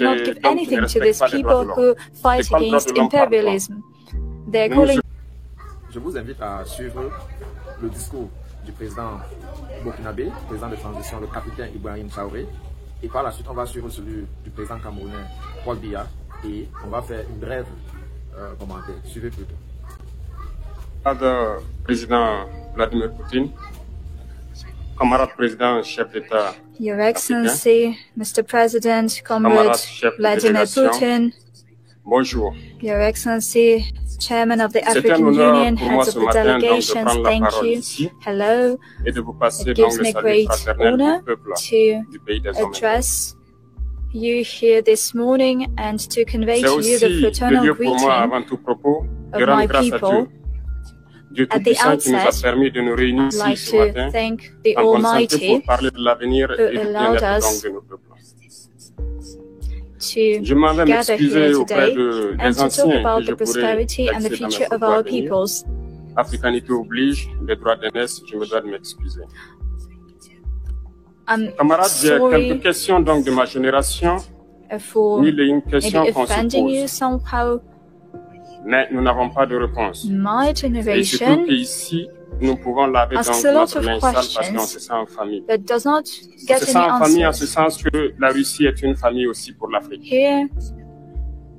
not give anything to these people who fight against imperialism. They're calling. Je vous invite à suivre le discours du président burkinabé, président de transition, le capitaine Ibrahim Traoré. Et par la suite, on va suivre celui du président camerounais Paul Biya. Et on va faire une brève commentaire. Suivez plutôt. Président Vladimir Poutine, camarade président, chef d'État. Your Excellency, Mr. President, Comrade Vladimir Putin. Bonjour. Your Excellency, Chairman of the African Union, heads of the delegations, thank you. Hello. It gives me great honor to address you here this morning and to convey to you the fraternal greeting of my people. At the outset, I'd like to thank the Almighty who allowed us to gather here today and to talk about the prosperity and the future of our peoples. Africanité oblige, les droits de naissance, je me dois de m'excuser. Camarades, j'ai quelques questions donc de ma génération. For maybe offending you somehow. Mais nous n'avons pas de réponse. My generation ici, nous pouvons laver asks a lot of questions that does not get any en famille en answers. ce sens que la Russie est une famille aussi pour l'Afrique. Here,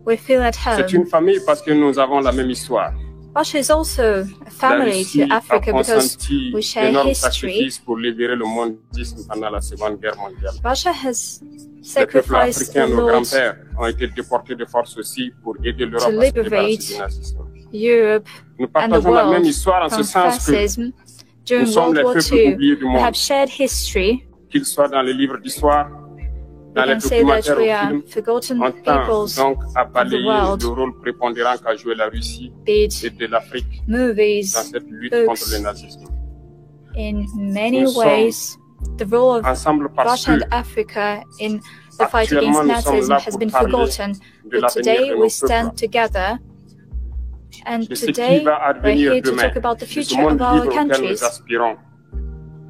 we feel at C'est une home. famille parce que nous avons la même histoire. Russia is also a family to Africa because we share d'énormes history. sacrifices pour libérer le mondisme pendant la Seconde Guerre mondiale. Russia has Les peuples sacrificed a africains, nos lot grands-pères, ont été déportés de force aussi pour aider l'Europe to à se débarrasser liberate du nazisme. Europe Nous and the partageons la même world histoire en ce from sens que fascism during nous sommes World les War peuples II. oubliés du We monde, have shared history. qu'ils soient dans les livres d'histoire, We dans les can say that documentaires we ou are films. forgotten On tend peoples donc à of the balayer world, le rôle prépondérant qu'a joué la Russie be et it de l'Afrique movies, dans cette lutte books. contre le nazisme. In many Nous ways, the role of Ensemble parce Russia and que Africa in the fight against actuellement, nous sommes Nazism là has pour been parler forgotten. de But l'avenir today de we nos stand peuples, together, and de ce qui today va we're advenir here to demain, talk about the de ce future monde of our libre auquel countries nous aspirons,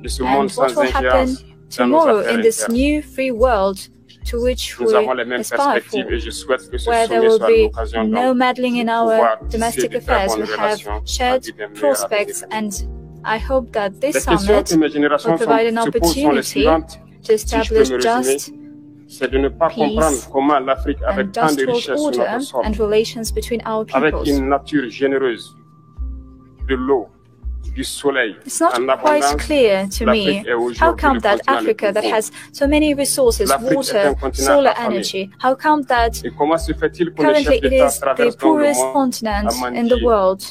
de ce and monde what sans will happen ingérence dans nos tomorrow affaires in this internes. new free world to which Nous we avons les mêmes aspire for, perspectives et je souhaite que ce where there sommet will soit be l'occasion no donc meddling in de our pouvoir domestic tisser de très affairs. bonnes We have relations shared avec des meilleurs prospects, avenirs. and I hope that Les this questions summit que mes générations will provide an se posent sont les opportunity suivantes. to Si je peux establish me résumer, just c'est de ne pas peace comprendre comment l'Afrique, and avec tant just de world richesses sur order notre sol, and relations between our avec peoples. une nature généreuse, de l'eau, du soleil, It's not en quite abondance, clear to me l'Afrique est how aujourd'hui come le that continent le Africa plus that pauvre. has so many resources, L'Afrique est water, un continent solar affamé. energy, how come that Et comment se fait-il que les currently chefs it d'État is the traversent donc le poorest monde continent à in the mendier? world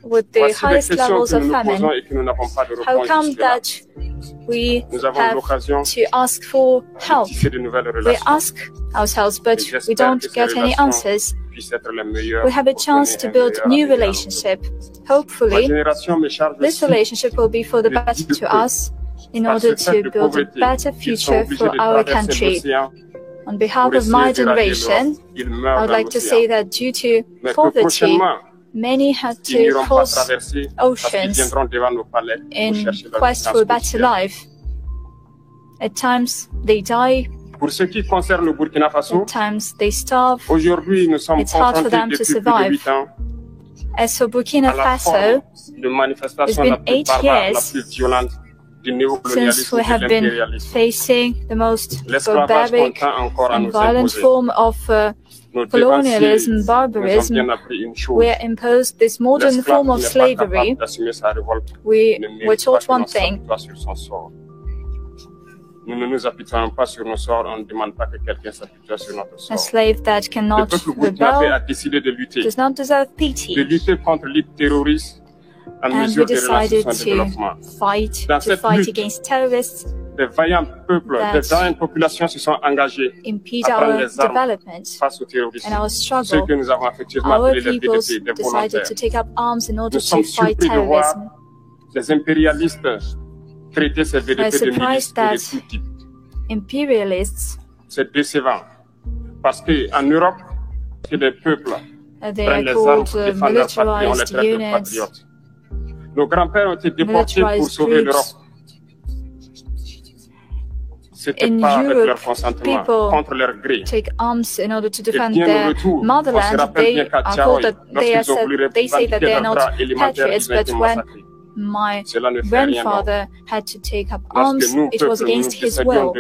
with the Voici les highest questions levels que of nous nous posons famine? et que nous n'avons pas de How réponse come jusque-là. that we Nous avons have l'occasion to ask for de help? tisser de nouvelles We relations. ask ourselves, but Et we j'espère don't que ces get any relations answers. puissent être les meilleures We have a pour chance donner to un build meilleur new avenir à nos relationship. peuples. Ma Hopefully, génération me charge this aussi relationship will be for the de better dire to que us in par order ce fait to de build a pauvreté, better ils sont future obligés for de our traverser country. l'océan On behalf pour of my essayer d'éradier generation, l'Europe. Ils I meurent would dans like to l'océan. say that due to Mais que poverty, prochainement, many had ils to n'iront pas cross traverser parce qu'ils oceans viendront devant nos palais pour in chercher leur quest for a existence better quotidienne. life. At times they die, Pour ce qui concerne le Burkina Faso, at times they starve. aujourd'hui nous sommes It's hard for confrontés them to depuis plus de survive. 8 ans As for Burkina à la Faso, forme de manifestation it's la been plus 8 barbare, la years plus violente du since néocolonialisme we et de have been l'impérialisme. facing the most L'esclavage barbaric tend encore à and nous violent imposer. form of Nos colonialism, dévanciers nous ont barbarism, bien appris une chose. we are imposed this modern L'esclave form of qui n'est pas slavery. capable d'assumer sa révolte We ne were mérite pas taught que l'on one thing: s'apitoie sur son sort. Nous ne nous apitoyons pas sur nos sorts, on ne demande pas que quelqu'un s'apitoie sur notre a sort. slave that Le cannot peuple burkinabé a rebel décidé de lutter does not deserve de pity, lutter contre les terroristes en and we mesure de decided relations de développement. to cette fight lutte, against terrorists Des vaillants peuples, that des vaillantes populations se sont engagées impede à prendre our les armes development face au terrorisme. and our Ce struggle. que nous avons affectueusement Our appelé les peoples VDP, des decided volontaires. to take up arms in order Nous to sommes fight surpris de voir terrorism. les impérialistes traiter ces VDP de surprised milices et that de tout type. Imperialists, C'est décevant. Parce qu'en Europe, que les peuples they prennent are les armes called pour défendre leur patrie, on les militarized traite de units, patriotes. Nos grands-pères ont été déportés pour militarized sauver l'Europe. groups. in Europe, people take arms in order to defend their motherland. They are called they say that they are not patriots, but when my grandfather had to take up arms, it was against his will.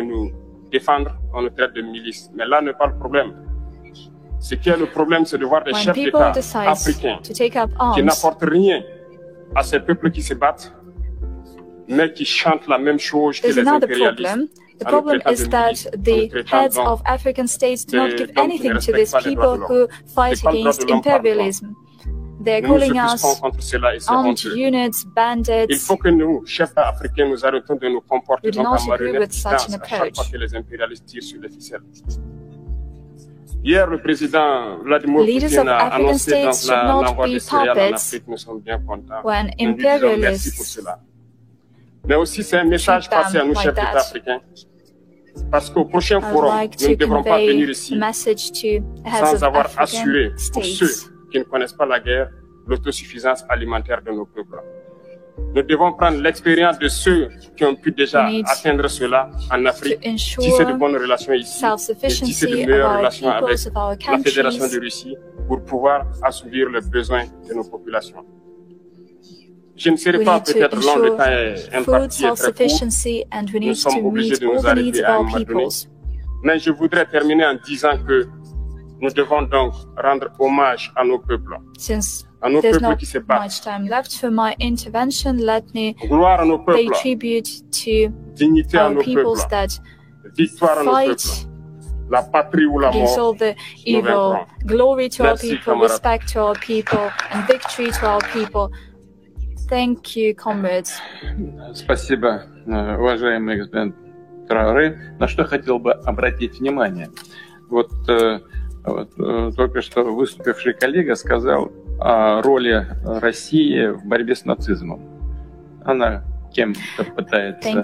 Défendre, on nous traite de milices. Mais là n'est pas le problème. Ce qui est le problème, c'est de voir des chefs d'État africains qui n'apportent rien à ces peuples qui se battent, mais qui chantent la même chose que les impérialistes. The problem is that the heads of African states do not give anything to these people who fight against imperialism. They're calling us armed units, bandits. Il faut que nous, chefs africains, nous arrêtons de nous comporter comme marionnettes à chaque fois que les impérialistes tirent sur les ficelles. Hier, le président Vladimir Poutine a annoncé l'envoi de céréales en Afrique. Nous sommes bien contents. Nous lui disons merci pour cela. Mais aussi, c'est un message passé à nous, chefs d'État africains. Parce qu'au prochain forum, nous ne devrons pas venir ici sans avoir assuré pour ceux qui ne connaissent pas la guerre, l'autosuffisance alimentaire de nos peuples. Nous devons prendre l'expérience de ceux qui ont pu déjà atteindre cela en Afrique, tisser de bonnes relations ici, et tisser de meilleures relations avec la Fédération de Russie pour pouvoir assouvir les besoins de nos populations. Je ne serai pas peut-être long, le temps est imparti et très court. Nous sommes obligés de nous arrêter à un moment donné. Mais je voudrais terminer en disant que nous devons donc rendre hommage à nos peuples. À nos peuples qui se battent. Gloire à nos peuples. Dignité à nos peuples. Victoire à nos peuples. La patrie ou la mort. Nous vaincrons. Glory to our people, respect to our people, and victory to our people. Thank you, comrades. Спасибо, уважаемый господин Траоре. На что хотел бы обратить внимание? Вот только что выступивший коллега сказал о роли России в борьбе с нацизмом. Она кем-то пытается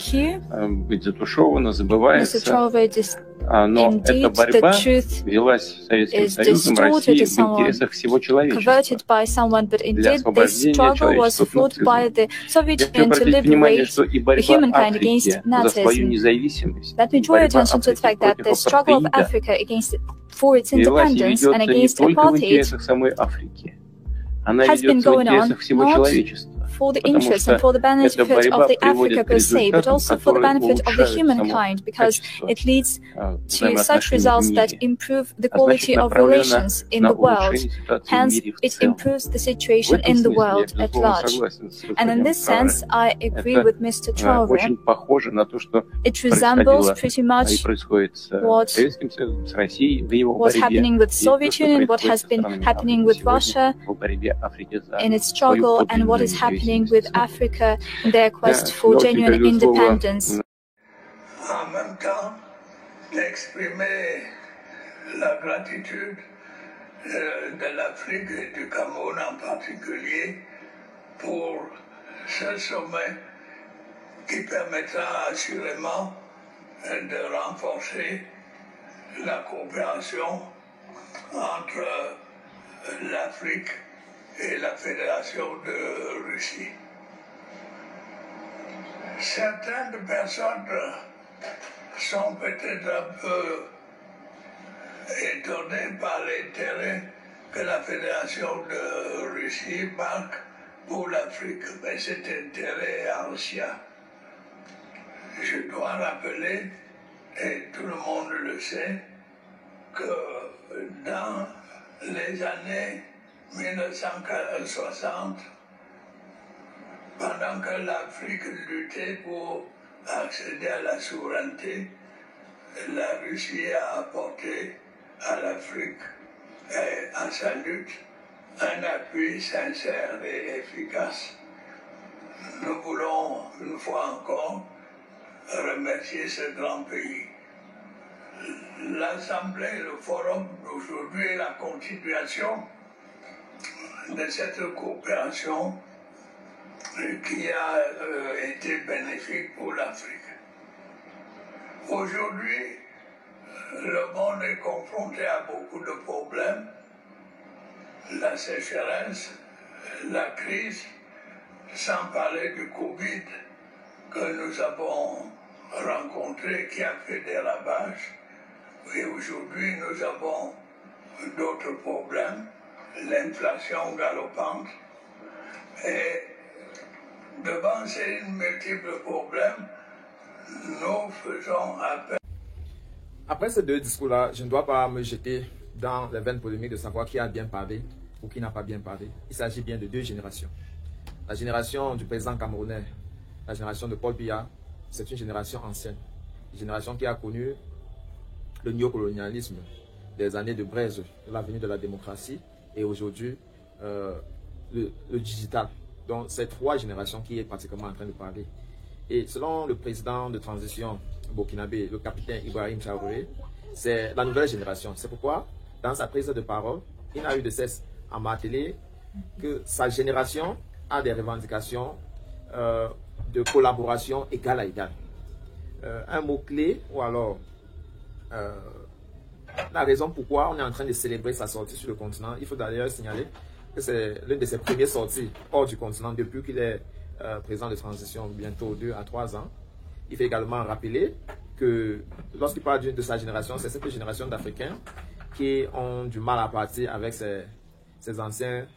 быть затушевана, забывается. Но эта борьба велась Советским Союзом, Россией в интересах всего человечества для освобождения человечества от нацизма. Я хочу обратить внимание, что и борьба Африки за свою независимость, борьба Африки против апартеида велась и ведется не только в интересах самой Африки. Она ведется в интересах всего человечества. For the interest and for the benefit of the Africa per se, but also for the benefit of the humankind, because it leads to such results that improve the quality of relations in the world. Hence, it improves the situation in the world at large. And in this sense, I agree with Mr. Traore. It resembles pretty much what's happening with the Soviet Union, what has been happening with Russia in its struggle, and what is happening with Africa in their quest for genuine independence. En même temps, d'exprimer la gratitude de l'Afrique et du Cameroun en particulier pour ce sommet qui permettra assurément de renforcer la coopération entre l'Afrique et la Fédération de Russie. Certaines personnes sont peut-être un peu étonnées par l'intérêt que la Fédération de Russie marque pour l'Afrique, mais cet intérêt est ancien. Je dois rappeler, et tout le monde le sait, que dans les années 1960, pendant que l'Afrique luttait pour accéder à la souveraineté, la Russie a apporté à l'Afrique et à sa lutte un appui sincère et efficace. Nous voulons, une fois encore, remercier ce grand pays. L'Assemblée, le forum d'aujourd'hui est la continuation de cette coopération qui a été bénéfique pour l'Afrique. Aujourd'hui, le monde est confronté à beaucoup de problèmes, la sécheresse, la crise, sans parler du Covid que nous avons rencontré, qui a fait des ravages. Et aujourd'hui, nous avons d'autres problèmes, l'inflation galopante. Et devant ces multiples problèmes, nous faisons appel. Après ces deux discours-là, je ne dois pas me jeter dans les veines polémiques de savoir qui a bien parlé ou qui n'a pas bien parlé. Il s'agit bien de deux générations. La génération du président camerounais, la génération de Paul Biya, c'est une génération ancienne. Une génération qui a connu le néocolonialisme des années de braise, la venue de la démocratie et aujourd'hui le digital. Donc c'est trois générations qui est pratiquement en train de parler. Et selon le président de transition burkinabé, le capitaine Ibrahim Traoré, c'est la nouvelle génération. C'est pourquoi, dans sa prise de parole, il n'a eu de cesse à marteler que sa génération a des revendications de collaboration égale à égale. Un mot-clé, ou alors la raison pourquoi on est en train de célébrer sa sortie sur le continent. Il faut d'ailleurs signaler que c'est l'une de ses premières sorties hors du continent depuis qu'il est président de transition, bientôt 2 à 3 ans. Il fait également rappeler que lorsqu'il parle de sa génération, c'est cette génération d'Africains qui ont du mal à partir avec ces anciens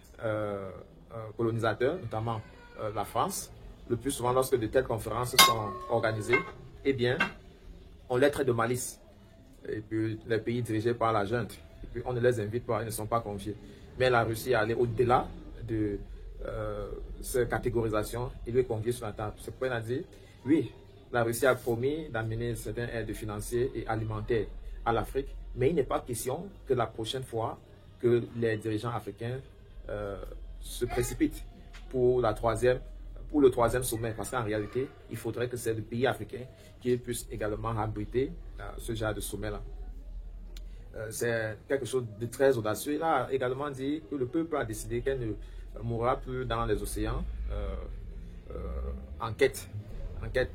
colonisateurs, notamment la France. Le plus souvent, lorsque de telles conférences sont organisées, eh bien, on les traite de malice. Et puis, les pays dirigés par la junte, et puis on ne les invite pas, ils ne sont pas confiés. Mais la Russie est allée au-delà de cette catégorisation, il lui est convié sur la table. C'est pourquoi il a dit, oui, la Russie a promis d'amener certains aides financiers et alimentaires à l'Afrique, mais il n'est pas question que la prochaine fois que les dirigeants africains se précipitent pour le troisième sommet, parce qu'en réalité, il faudrait que c'est le pays africain qui puisse également abriter ce genre de sommet-là. C'est quelque chose de très audacieux. Il a également dit que le peuple a décidé qu'elle ne mourra plus dans les océans en quête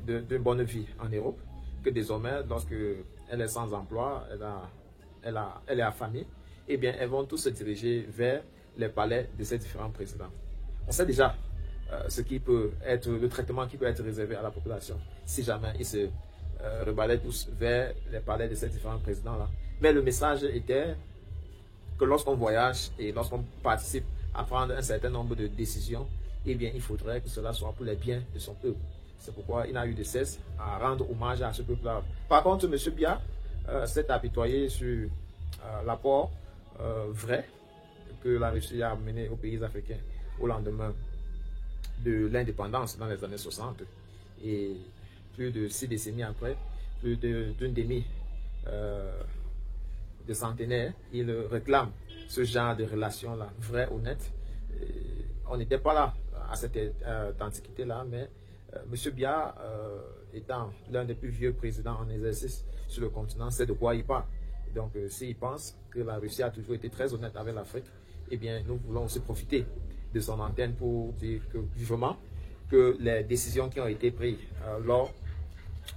d'une bonne vie en Europe, que désormais, lorsqu'elle est sans emploi, elle est affamée, eh bien, elles vont tous se diriger vers les palais de ces différents présidents. On sait déjà ce qui peut être le traitement qui peut être réservé à la population si jamais ils se rebalaient tous vers les palais de ces différents présidents-là. Mais le message était que lorsqu'on voyage et lorsqu'on participe à prendre un certain nombre de décisions, eh bien, il faudrait que cela soit pour les biens de son peuple. C'est pourquoi il n'a eu de cesse à rendre hommage à ce peuple-là. Par contre, M. Biya s'est apitoyé sur l'apport vrai que la Russie a mené aux pays africains au lendemain de l'indépendance dans les années 60. Et plus de 6 décennies après, plus d'une demi de centenaires, il réclame ce genre de relation-là, vrai, honnête. On n'était pas là à cette antiquité-là, mais M. Biya, étant l'un des plus vieux présidents en exercice sur le continent, sait de quoi il parle. Donc, s'il pense que la Russie a toujours été très honnête avec l'Afrique, eh bien, nous voulons aussi profiter de son antenne pour dire que, vivement, que les décisions qui ont été prises lors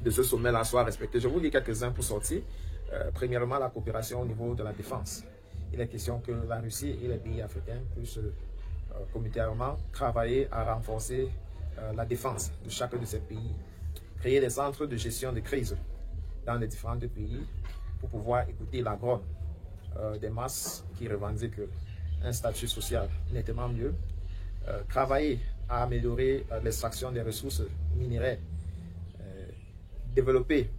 de ce sommet-là soient respectées. Je vous lis quelques-uns pour sortir. Premièrement, la coopération au niveau de la défense. Il est question que la Russie et les pays africains puissent communautairement travailler à renforcer la défense de chacun de ces pays, créer des centres de gestion de crise dans les différents pays pour pouvoir écouter la grogne des masses qui revendiquent un statut social nettement mieux, travailler à améliorer l'extraction des ressources minéraires, développer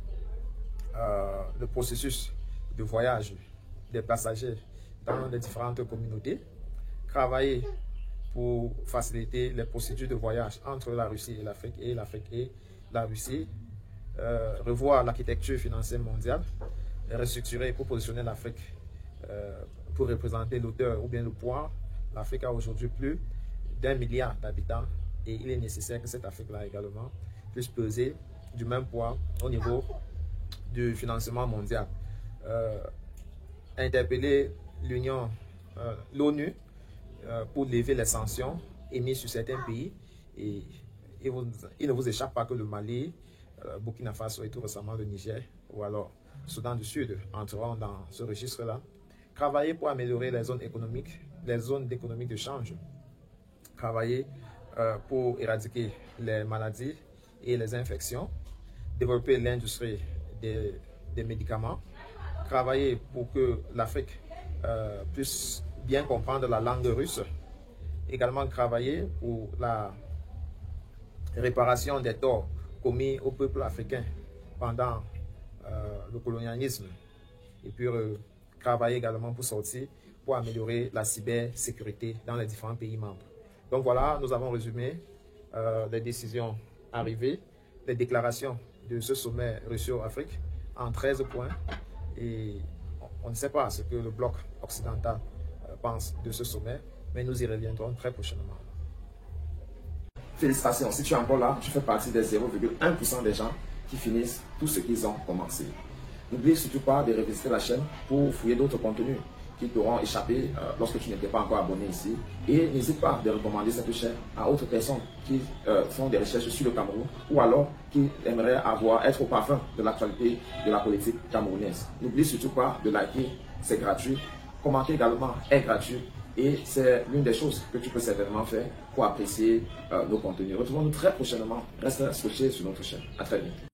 le processus de voyage des passagers dans les différentes communautés, travailler pour faciliter les procédures de voyage entre la Russie et l'Afrique et la Russie, revoir l'architecture financière mondiale, restructurer pour positionner l'Afrique pour représenter l'auteur ou bien le poids. L'Afrique a aujourd'hui plus d'1 milliard d'habitants et il est nécessaire que cette Afrique-là également puisse peser du même poids au niveau du financement mondial. Interpeller l'ONU pour lever les sanctions émises sur certains pays. Et il ne vous échappe pas que le Mali, Burkina Faso et tout récemment le Niger, ou alors Soudan du Sud entreront dans ce registre-là. Travailler pour améliorer les zones économiques, les zones d'économie de change. Travailler pour éradiquer les maladies et les infections. développer l'industrie des médicaments, travailler pour que l'Afrique puisse bien comprendre la langue russe, également travailler pour la réparation des torts commis au peuple africain pendant le colonialisme, et puis travailler également pour sortir, pour améliorer la cybersécurité dans les différents pays membres. Donc voilà, nous avons résumé les décisions arrivées, les déclarations de ce sommet Russie-Afrique en 13 points, et on ne sait pas ce que le bloc occidental pense de ce sommet, mais nous y reviendrons très prochainement. Félicitations, si tu es encore là, tu fais partie des 0,1% des gens qui finissent tout ce qu'ils ont commencé. N'oublie surtout pas de revisiter la chaîne pour fouiller d'autres contenus qui t'auront échappé lorsque tu n'étais pas encore abonné ici. Et n'hésite pas de recommander cette chaîne à autres personnes qui font des recherches sur le Cameroun ou alors qui aimeraient être au parfum de l'actualité de la politique camerounaise. N'oublie surtout pas de liker, c'est gratuit. Commenter également est gratuit. Et c'est l'une des choses que tu peux certainement faire pour apprécier nos contenus. Retrouvons-nous très prochainement. Reste scotché sur notre chaîne. À très bientôt.